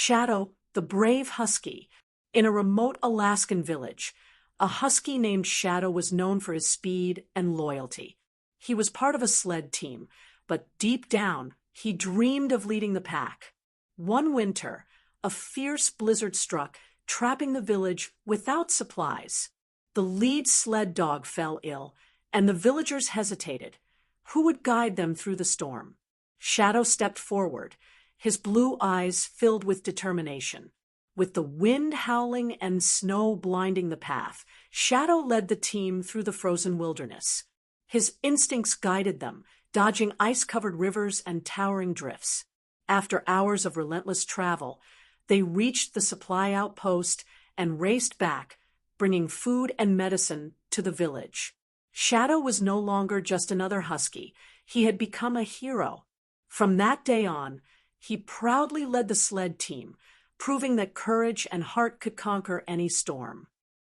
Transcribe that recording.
Shadow, the brave husky. In a remote Alaskan village, a husky named Shadow was known for his speed and loyalty. He was part of a sled team, but deep down, he dreamed of leading the pack. One winter, a fierce blizzard struck, trapping the village without supplies. The lead sled dog fell ill, and the villagers hesitated. Who would guide them through the storm? Shadow stepped forward, his blue eyes filled with determination. With the wind howling and snow blinding the path, Shadow led the team through the frozen wilderness. His instincts guided them, dodging ice-covered rivers and towering drifts. After hours of relentless travel, they reached the supply outpost and raced back, bringing food and medicine to the village. Shadow was no longer just another husky. He had become a hero. From that day on, he proudly led the sled team, proving that courage and heart could conquer any storm.